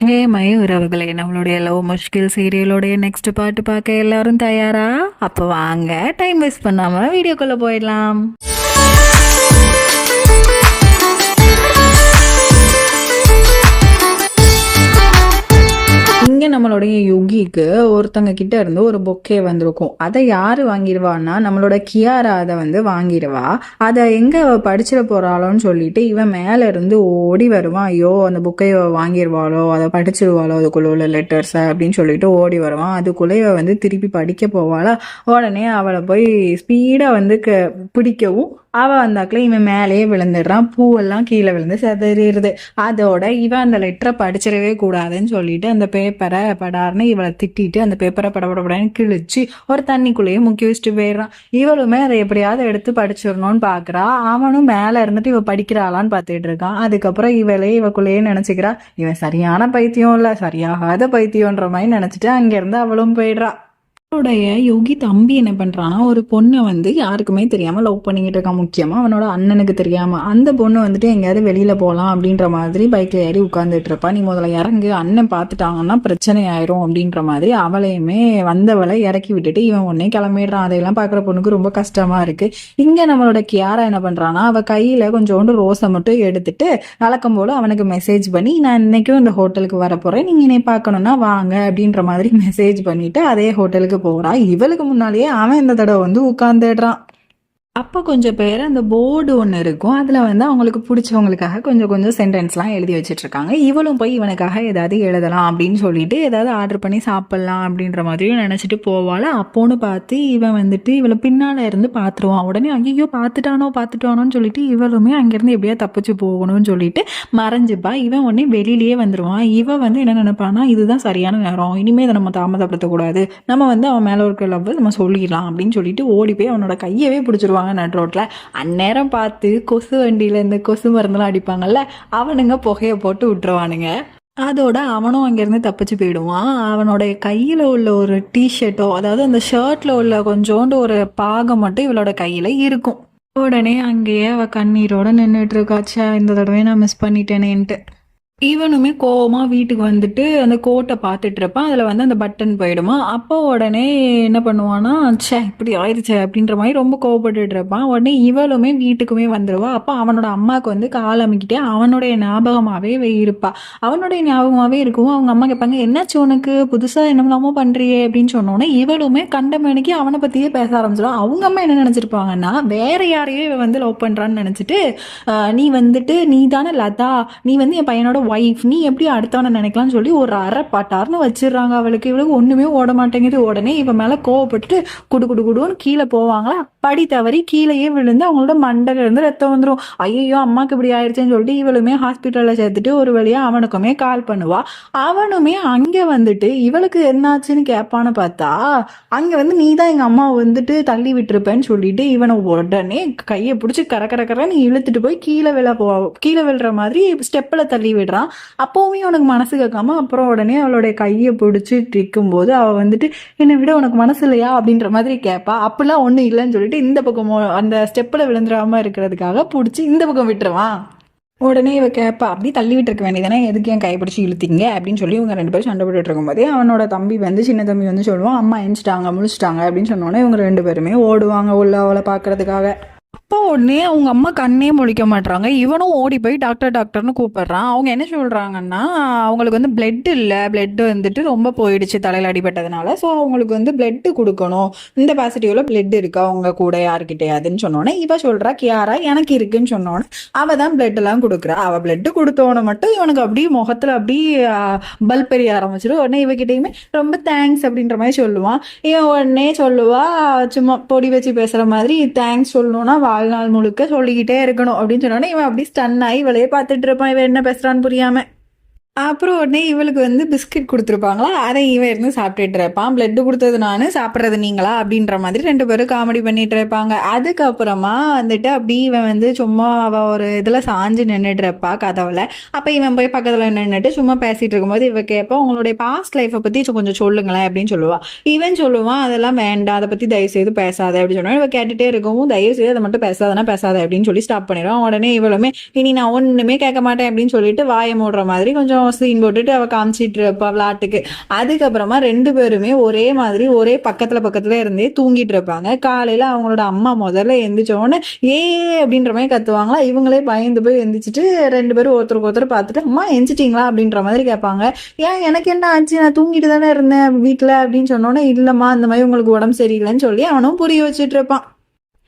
Hey my உறவுகளே, நம்மளுடைய love முஷ்கில் சீரியலோடைய next பாட்டு பார்க்க எல்லாரும் தயாரா? அப்போ வாங்க டைம் வேஸ்ட் பண்ணாம வீடியோக்குள்ள போயிடலாம். இங்கே நம்மளுடைய யுகிக்கு ஒருத்தங்க கிட்ட இருந்து ஒரு பொக்கே வந்திருக்கும். அதை யாரு வாங்கிடுவான்னா நம்மளோட கியாரா அதை வாங்கிடுவா. அதை எங்க படிச்சிட போறாளோன்னு சொல்லிட்டு இவன் மேல இருந்து ஓடி வருவான். ஐயோ அந்த புக்கையை வாங்கிடுவாளோ, அதை படிச்சிருவாளோ அதுக்குள்ள உள்ள லெட்டர்ஸ் அப்படின்னு சொல்லிட்டு ஓடி வருவான். அதுக்குள்ள இவ திருப்பி படிக்க போவாளா. உடனே அவளை போய் ஸ்பீடா பிடிக்கவும் அவ வந்தாக்குல இவன் மேலேயே விழுந்துடுறான். பூவெல்லாம் கீழே விழுந்து செதறிடுது. அதோட இவன் அந்த லெட்டரை படிச்சிடவே கூடாதுன்னு சொல்லிட்டு அந்த பேப்பரை படார்னு இவளை திட்டிட்டு அந்த பேப்பரை படப்படப்படன்னு கிழிச்சு ஒரு தண்ணிக்குள்ளேயே முக்கி வச்சுட்டு போயிடுறான். இவளுமே அதை எப்படியாவது எடுத்து படிச்சிடணும்னு பாக்குறா. அவனும் மேல இருந்துட்டு இவ படிக்கிறாளான்னு பார்த்துட்டு இருக்கான். அதுக்கப்புறம் இவக்குள்ளேயே நினைச்சுக்கிறா இவன் சரியான பைத்தியம் இல்ல, சரியாகாத பைத்தியம்ன்ற மாதிரி நினைச்சிட்டு அங்கிருந்து அவளும் போயிடுறா. அவனுடைய யோகி தம்பி என்ன பண்றான்னா ஒரு பொண்ணை யாருக்குமே தெரியாம லவ் பண்ணிக்கிட்டு இருக்கான். முக்கியமா அவனோட அண்ணனுக்கு தெரியாம. அந்த பொண்ணு எங்கேயாவது வெளியில போகலாம் அப்படின்ற மாதிரி பைக்ல ஏறி உட்கார்ந்துட்டு இருப்பா. நீ முதல்ல இறங்கு, அண்ணன் பார்த்துட்டாங்கன்னா பிரச்சனை ஆயிரும் அப்படின்ற மாதிரி அவளையுமே வந்தவளை இறக்கி விட்டுட்டு இவன் உடனே கிளம்பிடுறான். அதையெல்லாம் பாக்குற பொண்ணுக்கு ரொம்ப கஷ்டமா இருக்கு. இங்க நம்மளோட கியாரா என்ன பண்றான்னா அவ கையில கொஞ்சோண்டு ரோஸை மட்டும் எடுத்துட்டு வழக்கம் போல அவனுக்கு மெசேஜ் பண்ணி நான் இன்னைக்கும் இந்த ஹோட்டலுக்கு வர போறேன், நீங்க என்னை பார்க்கணும்னா வாங்க அப்படின்ற மாதிரி மெசேஜ் பண்ணிட்டு அதே ஹோட்டலுக்கு போறா. இவளுக்கு முன்னாலேயே அவன் இந்த தடவை உட்கார்ந்துடுறான். அப்போ கொஞ்சம் பேர் அந்த போர்டு ஒன்று இருக்கும். அதில் அவங்களுக்கு பிடிச்சவங்களுக்காக கொஞ்சம் கொஞ்சம் சென்டென்ஸ்லாம் எழுதி வச்சுட்டு இருக்காங்க. இவளும் போய் இவனுக்காக ஏதாவது எழுதலாம் அப்படின்னு சொல்லிட்டு ஏதாவது ஆர்டர் பண்ணி சாப்பிட்லாம் அப்படின்ற மாதிரியும் நினச்சிட்டு போவாள். அப்போன்னு பார்த்து இவன் இவளை பின்னால் இருந்து பார்த்துருவான். உடனே ஐயோ பார்த்துட்டானோன்னு சொல்லிட்டு இவளுமே அங்கேருந்து எப்படியா தப்பிச்சு போகணும்னு சொல்லிட்டு மறைஞ்சுப்பா. இவன் உடனே வெளியிலேயே வந்துடுவான். இவன் என்ன நினைப்பானா இதுதான் சரியான நேரம், இனிமேல் இதை நம்ம தாமதப்படுத்தக்கூடாது, நம்ம அவன் மேலே இருக்க லவ் நம்ம சொல்லிடலாம் அப்படின்னு சொல்லிட்டு ஓடி போய் அவனோட கையவே பிடிச்சிருவாங்க நட் ரோட்ல. அந்நேரம் பார்த்து கொசு வண்டியில இந்த கொசு மருந்தெல்லாம் அடிப்பாங்கல்ல, அவனுங்க புகையை போட்டு விட்டுருவானுங்க. அதோட அவனும் அங்கேருந்து தப்பிச்சு போயிடுவான். அவனோட கையில் உள்ள ஒரு டிஷர்ட்டோ, அதாவது அந்த ஷர்ட்ல உள்ள கொஞ்சோண்டு ஒரு பாகம் மட்டும் இவளோட கையில இருக்கும். உடனே அங்கேயே அவ கண்ணீரோட நின்றுட்டு இருக்காச்சா, இந்த தடவை நான் மிஸ் பண்ணிட்டேனேன்ட்டு. இவனுமே கோவமா வீட்டுக்கு அந்த கோட்டை பார்த்துட்டு இருப்பான். அதில் அந்த பட்டன் போயிடுமா. அப்போ உடனே என்ன பண்ணுவான்னா இப்படி ஆயிடுச்சே அப்படின்ற மாதிரி ரொம்ப கோவப்பட்டுட்டு இருப்பான். உடனே இவளுமே வீட்டுக்குமே வந்துடுவா. அப்போ அவனோட அம்மாவுக்கு கால் அமைக்கிட்டே அவனுடைய ஞாபகமாகவே இருப்பா. அவனுடைய ஞாபகமாகவே இருக்கும். அவங்க அம்மா கேட்பாங்க என்னாச்சு உனக்கு, புதுசாக என்னமோ பண்ணுறியே அப்படின்னு சொன்னோன்னே இவளுமே கண்டமேனிக்கு அவனை பற்றியே பேச ஆரம்பிச்சிடும். அவங்க அம்மா என்ன நினச்சிருப்பாங்கன்னா வேற யாரையோ இவன் லவ் பண்ணுறான்னு நினச்சிட்டு நீ நீ தானே லதா, நீ என் பையனோட ஒய்ஃப், நீ எப்படி அடுத்தவனை நினைக்கலாம்னு சொல்லி ஒரு அரை பாட்டார்னு வச்சிடுறாங்க. இவளுக்கு ஒண்ணுமே ஓட மாட்டேங்குது. உடனே இவன் மேல கோவப்பட்டு குடுன்னு கீழே போவாங்களா. படி தவறி கீழேயே விழுந்து அவங்களோட மண்டையில இருந்து ரத்தம் வந்துடும். ஐயோ அம்மாக்கு இப்படி ஆயிடுச்சுன்னு சொல்லிட்டு இவளுமே ஹாஸ்பிட்டல்ல சேர்த்துட்டு ஒரு வழியா அவனுக்குமே கால் பண்ணுவா. அவனுமே அங்க இவளுக்கு என்னாச்சுன்னு கேட்பான்னு பார்த்தா அங்க நீ தான் எங்க அம்மாவை தள்ளி விட்டுருப்பேன்னு சொல்லிட்டு இவனை உடனே கையை பிடிச்சி கரன்னு இழுத்துட்டு போய் கீழே விழுற மாதிரி ஸ்டெப்ல தள்ளி விடுறான். அப்போவுமே உனக்கு மனசு கேட்காம அப்புறம் உடனே அவளுடைய கையை பிடிச்சிட்டு இருக்கும் போது அவ என்னை விட உனக்கு மனசு இல்லையா அப்படின்ற மாதிரி கேட்பா. அப்படிலாம் ஒன்றும் இல்லைன்னு சொல்லிட்டு இந்த பக்கம் அந்த ஸ்டெப்பில் விழுந்துடாம இருக்கிறதுக்காக பிடிச்சி இந்த பக்கம் விட்டுருவான். உடனே இவ கேட்பா அப்படி தள்ளி விட்டுருக்க வேண்டியதானே, எதுக்கு என் கைப்பிடிச்சி இழுத்தீங்க அப்படின்னு சொல்லி இவங்க ரெண்டு பேரும் சண்டை போட்டுட்டு இருக்கும்போதே அவனோட தம்பி சின்ன தம்பி சொல்லுவான் அம்மா எந்திச்சிட்டாங்க முழிச்சிட்டாங்க அப்படின்னு சொன்னோன்னே இவங்க ரெண்டு பேருமே ஓடுவாங்க உள்ள அவளை பார்க்கறதுக்காக. அப்போ உடனே அவங்க அம்மா கண்ணே முழிக்க மாட்டாங்க. இவனும் ஓடி போய் டாக்டர்னு கூப்பிடுறான். அவங்க என்ன சொல்றாங்கன்னா அவங்களுக்கு பிளட் இல்லை, பிளட் ரொம்ப போயிடுச்சு தலையில் அடிபட்டதுனால. ஸோ அவங்களுக்கு பிளட் கொடுக்கணும், இந்த பாசிட்டிவ்ல பிளட் இருக்கா அவங்க கூட யாருக்கிட்டையாதுன்னு சொன்னோன்னே இவ சொல்றா கியாரா எனக்கு இருக்குன்னு சொன்னோன்னே அவ தான் பிளட் எல்லாம் கொடுக்குறா. அவ பிளட் கொடுத்தோன்னு மட்டும் இவனுக்கு அப்படியே முகத்துல அப்படியே பல்ப் எரிய ஆரம்பிச்சிடும். உடனே இவகிட்டையுமே ரொம்ப தேங்க்ஸ் அப்படின்ற மாதிரி சொல்லுவான். இவன் உடனே சொல்லுவா சும்மா பொடி வச்சு பேசுற மாதிரி தேங்க்ஸ் சொல்லணும்னா வாழ்நாள் முழுக்க சொல்லிக்கிட்டே இருக்கணும் அப்படின்னு சொன்னோன்னே இவன் அப்படி ஸ்டன் ஆகி இவளையே பார்த்துட்டு இருப்பான். இவன் என்ன பேசுறான்னு புரியாம. அப்புறம் உடனே இவளுக்கு பிஸ்கட் கொடுத்துருப்பாங்களா, அதை இவன் இருந்து சாப்பிட்டுட்டு இருப்பான். பிளட் கொடுத்தது நான், சாப்பிட்றது நீங்களா அப்படின்ற மாதிரி ரெண்டு பேரும் காமெடி பண்ணிட்டு இருப்பாங்க. அதுக்கப்புறமா அப்படி இவன் சும்மா அவ ஒரு இதில் சாஞ்சு நின்றுட்டு இருப்பா கதவுல. அப்போ இவன் போய் பக்கத்தில் நின்றுட்டு சும்மா பேசிட்டு இருக்கும்போது இவ கேட்பா உங்களுடைய பாஸ்ட் லைஃப்பை பற்றி கொஞ்சம் சொல்லுங்களேன் அப்படின்னு சொல்லுவா. இவன் சொல்லுவான் அதெல்லாம் வேண்டாம், அதை பற்றி தயவு செய்து பேசாத அப்படின்னு சொன்னா இவ கேட்டுட்டே இருக்கவும் தயவு செய்து அதை மட்டும் பேசாத அப்படின்னு சொல்லி ஸ்டாப் பண்ணிடுவான். உடனே இவளுமே இனி நான் ஒன்றுமே கேட்க மாட்டேன் அப்படின்னு சொல்லிட்டு வாயை மூடுற மாதிரி கொஞ்சம் கொஞ்சம் சீன் போட்டுட்டு அவள் காமிச்சிட்டு இருப்பா விளாட்டுக்கு. அதுக்கப்புறமா 2 பேருமே ஒரே மாதிரி ஒரே பக்கத்துல இருந்தே தூங்கிட்டு இருப்பாங்க. காலையில அவங்களோட அம்மா முதல்ல எந்திரிச்ச உடனே அப்படின்ற மாதிரி கத்துவாங்களா. இவங்களே பயந்து போய் எந்திரிச்சிட்டு 2 பேரும் ஒருத்தருக்கு ஒருத்தர் பார்த்துட்டு அம்மா எந்திச்சிட்டிங்களா அப்படின்ற மாதிரி கேட்பாங்க. ஏன் எனக்கு என்ன ஆச்சு, நான் தூங்கிட்டு தானே இருந்தேன் வீட்டுல அப்படின்னு சொன்னோன்னே, இல்லம்மா இந்த மாதிரி உங்களுக்கு உடம்பு சரியில்லைன்னு சொல்லி அவனும் புரிய வச்சுட்டு இருப்பான்.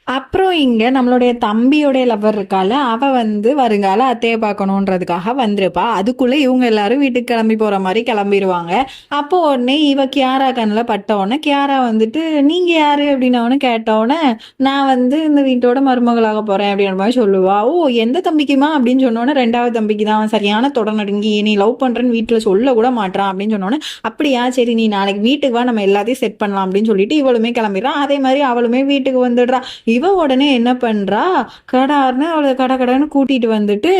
அப்புறம் இங்க நம்மளுடைய தம்பியோடைய லவர் இருக்கால, அவ வந்து வருங்கால அத்தையை பார்க்கணுன்றதுக்காக வந்திருப்பா. அதுக்குள்ள இவங்க எல்லாரும் வீட்டுக்கு கிளம்பி போற மாதிரி கிளம்பிடுவாங்க. அப்போ உடனே இவ கியாரா கண்ணில் பட்ட உடனே கியாரா வந்துட்டு நீங்க யாரு அப்படின்னு கேட்டவுடனே, நான் வந்து இந்த வீட்டோட மருமகளாக போறேன் அப்படின்ற மாதிரி சொல்லுவா. ஓ எந்த தம்பிக்குமா அப்படின்னு சொன்னோன்னே, 2வது தம்பிக்கு தான். சரியான தொடநடுங்கி, நீ லவ் பண்றேன்னு வீட்டுல சொல்ல கூட மாட்டான் அப்படின்னு சொன்னோன்னே, அப்படியா சரி நீ நாளைக்கு வீட்டுக்கு வா, நம்ம எல்லாத்தையும் செட் பண்ணலாம் அப்படின்னு சொல்லிட்டு இவளுமே கிளம்பிடுறான். அதே மாதிரி அவளுமே வீட்டுக்கு வந்துடுறா. இவ உடனே என்ன பண்றா, கடார்னு அவளை கடன்னு கூட்டிட்டு வந்துட்டு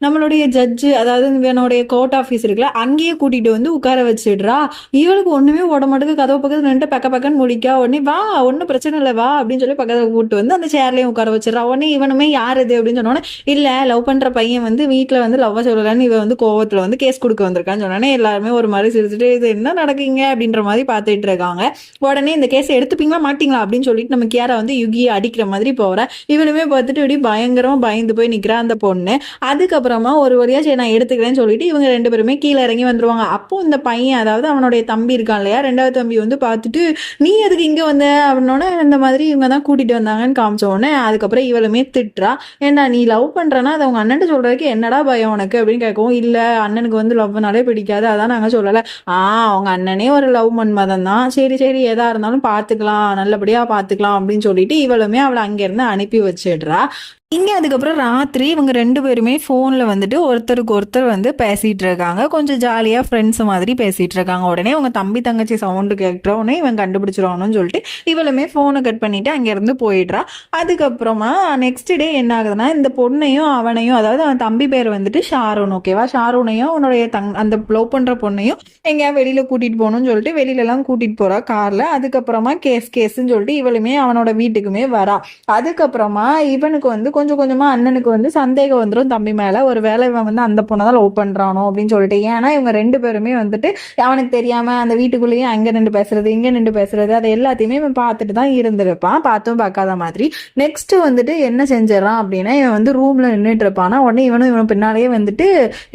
நம்மளுடைய ஜட்ஜு, அதாவது இவனுடைய கோர்ட் ஆஃபீஸ் இருக்குல்ல, அங்கேயே கூட்டிட்டு வந்து உட்கார வச்சிடுறா. இவளுக்கு ஒண்ணுமே உடம்புக்கு கதவு பக்கத்துல நின்று பக்கன்னு முடிக்கா. உடனே வா ஒன்னும் பிரச்சனை இல்லை வா அப்படின்னு சொல்லி பக்கத்துல கூப்பிட்டு வந்து அந்த சேர்லயும் உட்கார வச்சிடறா. உடனே இவனுமே யார் இது அப்படின்னு சொன்னோன்னே, இல்ல லவ் பண்ற பையன் வந்து வீட்டுல வந்து லவ் சொல்லலன்னு இவ வந்து கோவத்துல வந்து கேஸ் கொடுக்க வந்திருக்கான்னு சொன்னோன்னே, எல்லாருமே ஒரு மாதிரி சிரிச்சுட்டு இது என்ன நடக்குங்க அப்படின்ற மாதிரி பார்த்துட்டு இருக்காங்க. உடனே இந்த கேஸ் எடுத்துப்பீங்களா மாட்டீங்களா அப்படின்னு சொல்லிட்டு நம்ம கியாரா வந்து யுகியை அடிக்கிற மாதிரி போற. இவனுமே பார்த்துட்டு இப்படி பயங்கரமா பயந்து போய் நிக்கிறா அந்த பொண்ணு. அதுக்கப்புறமா ஒரு வழியா சரி நான் எடுத்துக்கிறேன்னு சொல்லிட்டு இவங்க 2 பேருமே கீழே இறங்கி வந்துருவாங்க. அப்போ இந்த பையன், அதாவது அவனுடைய தம்பி இருக்கான் இல்லையா, 2வது தம்பி வந்து பார்த்துட்டு நீ எதுக்கு இங்க வந்த அப்படின்னோடனே, இந்த மாதிரி இவங்க தான் கூட்டிட்டு வந்தாங்கன்னு காமிச்ச உடனே, அதுக்கப்புறம் இவளுமே திட்டுறா. ஏண்டா நீ லவ் பண்றனா அதை அவங்க அண்ணன் சொல்றதுக்கு என்னடா பயம் உனக்கு அப்படின்னு கேட்கவும், இல்ல அண்ணனுக்கு வந்து லவ்னாலே பிடிக்காது, அதான் நாங்க சொல்லல. அவங்க அண்ணனே ஒரு லவ் மன்மதன் தான், சரி சரி எதா இருந்தாலும் பாத்துக்கலாம், நல்லபடியா பாத்துக்கலாம் அப்படின்னு சொல்லிட்டு இவளுமே அவளை அங்கிருந்து அனுப்பி வச்சிடுறா. இங்கே அதுக்கப்புறம் ராத்திரி இவங்க 2 பேருமே ஃபோனில் வந்துட்டு ஒருத்தருக்கு ஒருத்தர் வந்து பேசிகிட்டு இருக்காங்க. கொஞ்சம் ஜாலியாக ஃப்ரெண்ட்ஸ் மாதிரி பேசிகிட்டு இருக்காங்க. உடனே அவங்க தம்பி தங்கச்சி சவுண்டு கேட்குறோன்னே இவன் கண்டுபிடிச்சிருவானுன்னு சொல்லிட்டு இவளுமே ஃபோனை கட் பண்ணிவிட்டு அங்கேருந்து போயிடுறா. அதுக்கப்புறமா நெக்ஸ்ட் டே என்ன ஆகுதுன்னா, இந்த பொண்ணையும் அவனையும், அதாவது அவன் தம்பி பேர் வந்துட்டு ஷாருன், ஓகேவா, ஷாருனையும் அவனுடைய அந்த லவ் பண்ணுற பொண்ணையும் எங்கேயா வெளியில் கூட்டிகிட்டு போகணும்னு சொல்லிட்டு வெளியிலலாம் கூட்டிகிட்டு போகிறா காரில். அதுக்கப்புறமா கேஸ்ன்னு சொல்லிட்டு இவளுமே அவனோட வீட்டுக்குமே வரா. அதுக்கப்புறமா இவனுக்கு வந்து கொஞ்சம் கொஞ்சமா அண்ணனுக்கு வந்து சந்தேகம் வந்துடும் தம்பி மேல, ஒரு வேலை இவன் வந்து அந்த பொண்ணை தான் லவ் பண்றானோ அப்படின்னு சொல்லிட்டு. ஏன்னா இவங்க 2 பேருமே வந்துட்டு அவனுக்கு தெரியாம அந்த வீட்டுக்குள்ளேயே அங்க நின்று பேசுறது இங்க நின்று பேசுறது அதை எல்லாத்தையுமே இவன் பார்த்துட்டு தான் இருந்திருப்பான், பார்த்தும் பார்க்காத மாதிரி. நெக்ஸ்ட் வந்துட்டு என்ன செஞ்சிடறான் அப்படின்னா, இவன் வந்து ரூம்ல நின்றுட்டு இருப்பானா. உடனே இவன் பின்னாலேயே வந்துட்டு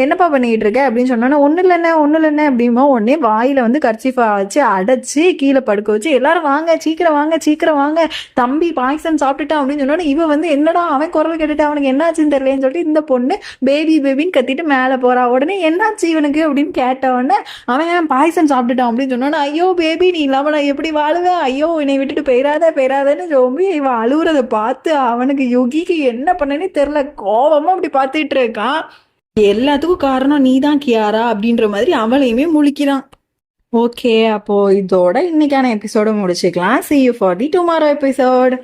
என்னப்பா பண்ணிட்டு இருக்க அப்படின்னு சொன்னா, ஒண்ணு இல்லைன்னு அப்படிமா. உடனே வாயில வந்து கர்ச்சீஃபா வச்சு அடைச்சு கீழே படுக்க வச்சு, எல்லாரும் வாங்க சீக்கிரம் வாங்க தம்பி பாய்சன் சாப்பிட்டுட்டான் அப்படின்னு சொன்னோன்னா, இவன் வந்து என்னடா அவன் குரல் கேட்டுட்டு அவனுக்கு என்னாச்சுன்னு தெரியலன்னு சொல்லிட்டு இந்த பொண்ணு பேபின்னு கத்திட்டு மேலே போறா. உடனே என்னாச்சு இவனுக்கு அப்படின்னு கேட்டவொடனே, அவன் பாய்சன் சாப்பிட்டுட்டான் அப்படின்னு சொன்னோன்னா, ஐயோ பேபி நீ இல்லாம நான் எப்படி வாழுவேன், ஐயோ என்னை விட்டுட்டு பெயராதன்னு சொல்லி இவன் அழுகுறத பார்த்து அவனுக்கு யுகிக்கு என்ன பண்ணனே தெரியல, கோபமா அப்படி பார்த்துட்டு இருக்கான். எல்லாத்துக்கும் காரணம் நீதான் கியாரா அப்படின்ற மாதிரி அவளையுமே முழிக்கிறான். ஓகே, அப்போ இதோட இன்னைக்கான எபிசோட முடிச்சுக்கலாம். See you for the tomorrow episode.